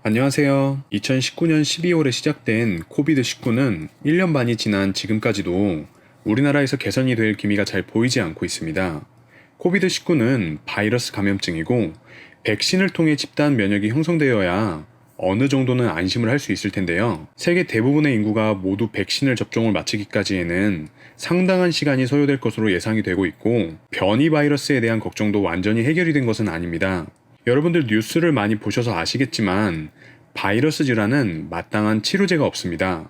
안녕하세요. 2019년 12월에 시작된 코비드-19는 1년 반이 지난 지금까지도 우리나라에서 개선이 될 기미가 잘 보이지 않고 있습니다. 코비드-19는 바이러스 감염증이고 백신을 통해 집단 면역이 형성되어야 어느 정도는 안심을 할 수 있을 텐데요. 세계 대부분의 인구가 모두 백신을 접종을 마치기까지에는 상당한 시간이 소요될 것으로 예상이 되고 있고 변이 바이러스에 대한 걱정도 완전히 해결이 된 것은 아닙니다. 여러분들 뉴스를 많이 보셔서 아시겠지만 바이러스 질환은 마땅한 치료제가 없습니다.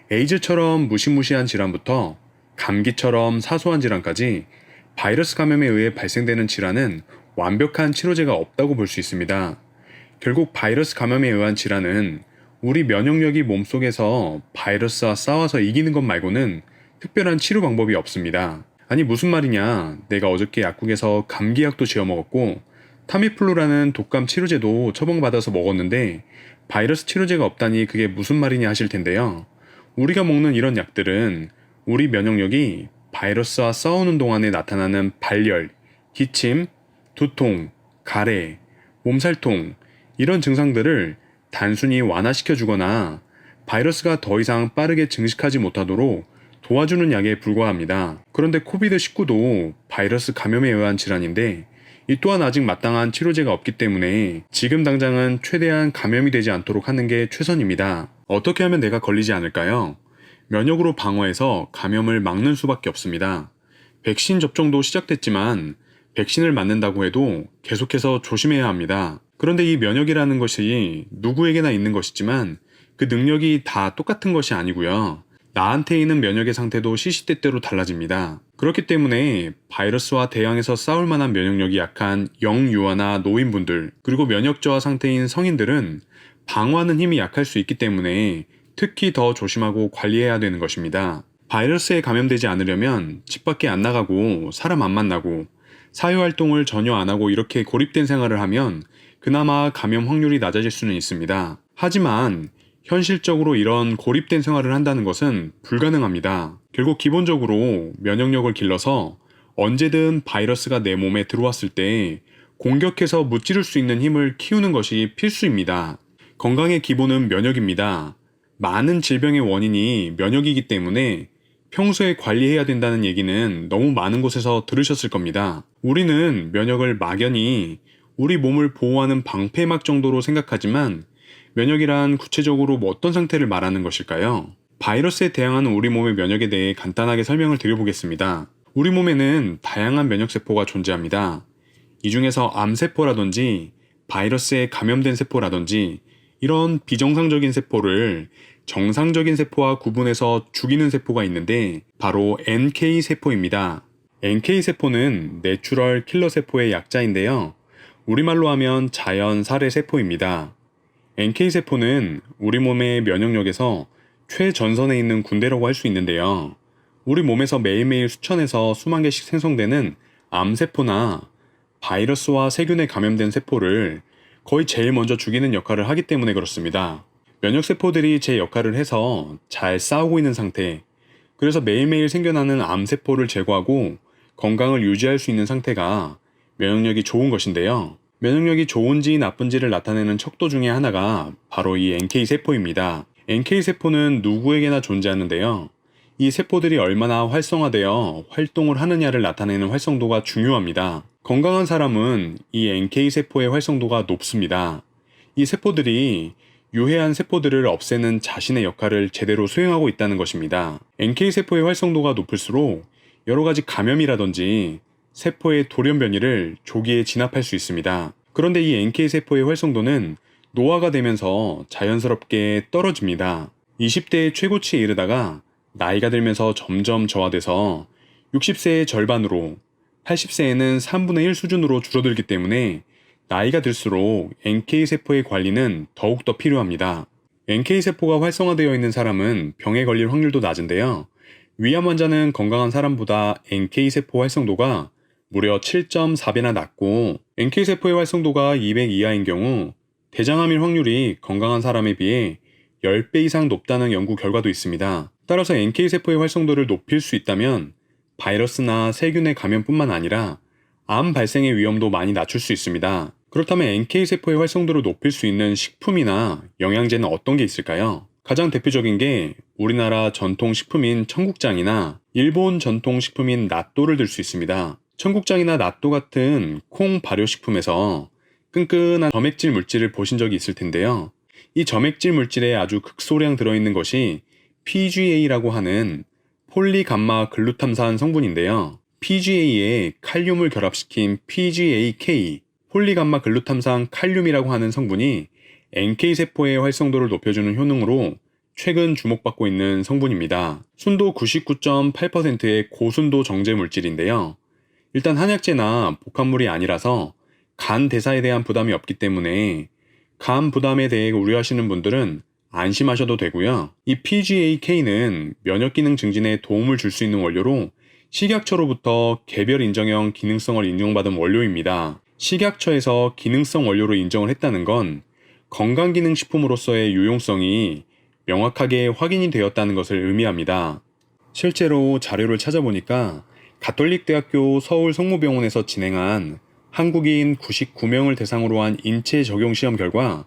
에이즈처럼 무시무시한 질환부터 감기처럼 사소한 질환까지 바이러스 감염에 의해 발생되는 질환은 완벽한 치료제가 없다고 볼 수 있습니다. 결국 바이러스 감염에 의한 질환은 우리 면역력이 몸속에서 바이러스와 싸워서 이기는 것 말고는 특별한 치료 방법이 없습니다. 아니 무슨 말이냐, 내가 어저께 약국에서 감기약도 지어 먹었고 타미플루라는 독감 치료제도 처방받아서 먹었는데 바이러스 치료제가 없다니 그게 무슨 말이냐 하실 텐데요. 우리가 먹는 이런 약들은 우리 면역력이 바이러스와 싸우는 동안에 나타나는 발열, 기침, 두통, 가래, 몸살통 이런 증상들을 단순히 완화시켜 주거나 바이러스가 더 이상 빠르게 증식하지 못하도록 도와주는 약에 불과합니다. 그런데 코비드-19도 바이러스 감염에 의한 질환인데 이 또한 아직 마땅한 치료제가 없기 때문에 지금 당장은 최대한 감염이 되지 않도록 하는 게 최선입니다. 어떻게 하면 내가 걸리지 않을까요? 면역으로 방어해서 감염을 막는 수밖에 없습니다. 백신 접종도 시작됐지만 백신을 맞는다고 해도 계속해서 조심해야 합니다. 그런데 이 면역이라는 것이 누구에게나 있는 것이지만 그 능력이 다 똑같은 것이 아니고요. 나한테 있는 면역의 상태도 시시때때로 달라집니다. 그렇기 때문에 바이러스와 대항해서 싸울 만한 면역력이 약한 영유아나 노인분들, 그리고 면역 저하 상태인 성인들은 방어하는 힘이 약할 수 있기 때문에 특히 더 조심하고 관리해야 되는 것입니다. 바이러스에 감염되지 않으려면 집 밖에 안 나가고 사람 안 만나고 사회활동을 전혀 안 하고 이렇게 고립된 생활을 하면 그나마 감염 확률이 낮아질 수는 있습니다. 하지만 현실적으로 이런 고립된 생활을 한다는 것은 불가능합니다. 결국 기본적으로 면역력을 길러서 언제든 바이러스가 내 몸에 들어왔을 때 공격해서 무찌를 수 있는 힘을 키우는 것이 필수입니다. 건강의 기본은 면역입니다. 많은 질병의 원인이 면역이기 때문에 평소에 관리해야 된다는 얘기는 너무 많은 곳에서 들으셨을 겁니다. 우리는 면역을 막연히 우리 몸을 보호하는 방패막 정도로 생각하지만 면역이란 구체적으로 어떤 상태를 말하는 것일까요? 바이러스에 대항하는 우리 몸의 면역에 대해 간단하게 설명을 드려보겠습니다. 우리 몸에는 다양한 면역세포가 존재합니다. 이 중에서 암세포라든지 바이러스에 감염된 세포라든지 이런 비정상적인 세포를 정상적인 세포와 구분해서 죽이는 세포가 있는데 바로 NK세포입니다. NK세포는 내추럴 킬러 세포의 약자인데요. 우리말로 하면 자연 살해 세포입니다. NK세포는 우리 몸의 면역력에서 최전선에 있는 군대라고 할 수 있는데요. 우리 몸에서 매일매일 수천에서 수만 개씩 생성되는 암세포나 바이러스와 세균에 감염된 세포를 거의 제일 먼저 죽이는 역할을 하기 때문에 그렇습니다. 면역세포들이 제 역할을 해서 잘 싸우고 있는 상태, 그래서 매일매일 생겨나는 암세포를 제거하고 건강을 유지할 수 있는 상태가 면역력이 좋은 것인데요. 면역력이 좋은지 나쁜지를 나타내는 척도 중에 하나가 바로 이 NK세포입니다. NK세포는 누구에게나 존재하는데요. 이 세포들이 얼마나 활성화되어 활동을 하느냐를 나타내는 활성도가 중요합니다. 건강한 사람은 이 NK세포의 활성도가 높습니다. 이 세포들이 유해한 세포들을 없애는 자신의 역할을 제대로 수행하고 있다는 것입니다. NK세포의 활성도가 높을수록 여러 가지 감염이라든지 세포의 돌연 변이를 조기에 진압할 수 있습니다. 그런데 이 NK세포의 활성도는 노화가 되면서 자연스럽게 떨어집니다. 20대의 최고치에 이르다가 나이가 들면서 점점 저하돼서 60세의 절반으로 80세에는 3분의 1 수준으로 줄어들기 때문에 나이가 들수록 NK세포의 관리는 더욱더 필요합니다. NK세포가 활성화되어 있는 사람은 병에 걸릴 확률도 낮은데요. 위암 환자는 건강한 사람보다 NK세포 활성도가 무려 7.4배나 낮고 NK세포의 활성도가 200 이하인 경우 대장암일 확률이 건강한 사람에 비해 10배 이상 높다는 연구 결과도 있습니다. 따라서 NK세포의 활성도를 높일 수 있다면 바이러스나 세균의 감염뿐만 아니라 암 발생의 위험도 많이 낮출 수 있습니다. 그렇다면 NK세포의 활성도를 높일 수 있는 식품이나 영양제는 어떤 게 있을까요? 가장 대표적인 게 우리나라 전통 식품인 청국장이나 일본 전통 식품인 나또를 들 수 있습니다. 청국장이나 나또 같은 콩 발효식품에서 끈끈한 점액질 물질을 보신 적이 있을 텐데요. 이 점액질 물질에 아주 극소량 들어있는 것이 PGA라고 하는 폴리감마 글루탐산 성분인데요. PGA에 칼륨을 결합시킨 PGAK, 폴리감마 글루탐산 칼륨이라고 하는 성분이 NK세포의 활성도를 높여주는 효능으로 최근 주목받고 있는 성분입니다. 순도 99.8%의 고순도 정제 물질인데요. 일단 한약재나 복합물이 아니라서 간 대사에 대한 부담이 없기 때문에 간 부담에 대해 우려하시는 분들은 안심하셔도 되고요. 이 PGAK는 면역기능 증진에 도움을 줄 수 있는 원료로 식약처로부터 개별 인정형 기능성을 인정받은 원료입니다. 식약처에서 기능성 원료로 인정을 했다는 건 건강기능식품으로서의 유용성이 명확하게 확인이 되었다는 것을 의미합니다. 실제로 자료를 찾아보니까 가톨릭대학교 서울성모병원에서 진행한 한국인 99명을 대상으로 한 인체 적용 시험 결과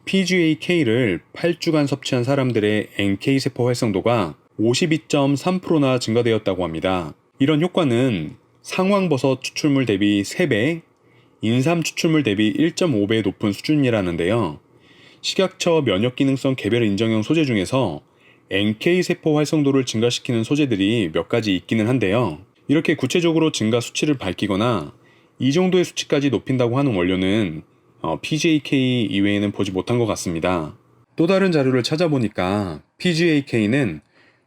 PGAK를 8주간 섭취한 사람들의 NK세포 활성도가 52.3%나 증가되었다고 합니다. 이런 효과는 상황버섯 추출물 대비 3배, 인삼 추출물 대비 1.5배 높은 수준이라는데요. 식약처 면역기능성 개별 인정형 소재 중에서 NK세포 활성도를 증가시키는 소재들이 몇 가지 있기는 한데요. 이렇게 구체적으로 증가 수치를 밝히거나 이 정도의 수치까지 높인다고 하는 원료는 PGAK 이외에는 보지 못한 것 같습니다. 또 다른 자료를 찾아보니까 PGAK는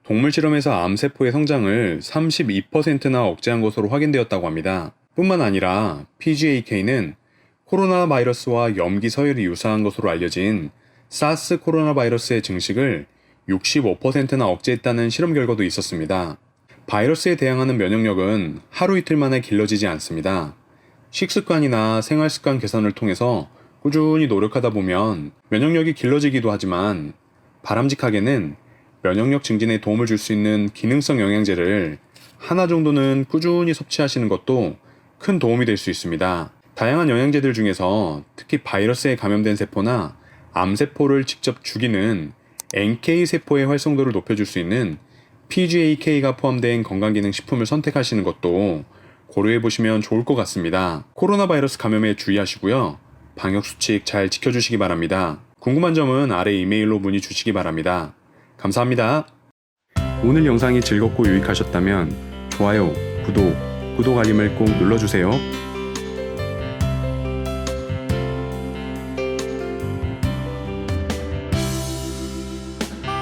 동물 실험에서 암세포의 성장을 32%나 억제한 것으로 확인되었다고 합니다. 뿐만 아니라 PGAK는 코로나 바이러스와 염기 서열이 유사한 것으로 알려진 사스 코로나 바이러스의 증식을 65%나 억제했다는 실험 결과도 있었습니다. 바이러스에 대항하는 면역력은 하루 이틀 만에 길러지지 않습니다. 식습관이나 생활습관 개선을 통해서 꾸준히 노력하다 보면 면역력이 길러지기도 하지만 바람직하게는 면역력 증진에 도움을 줄 수 있는 기능성 영양제를 하나 정도는 꾸준히 섭취하시는 것도 큰 도움이 될 수 있습니다. 다양한 영양제들 중에서 특히 바이러스에 감염된 세포나 암세포를 직접 죽이는 NK세포의 활성도를 높여줄 수 있는 PGAK가 포함된 건강기능식품을 선택하시는 것도 고려해보시면 좋을 것 같습니다. 코로나 바이러스 감염에 주의하시고요. 방역수칙 잘 지켜주시기 바랍니다. 궁금한 점은 아래 이메일로 문의 주시기 바랍니다. 감사합니다. 오늘 영상이 즐겁고 유익하셨다면 좋아요, 구독 알림을 꼭 눌러주세요.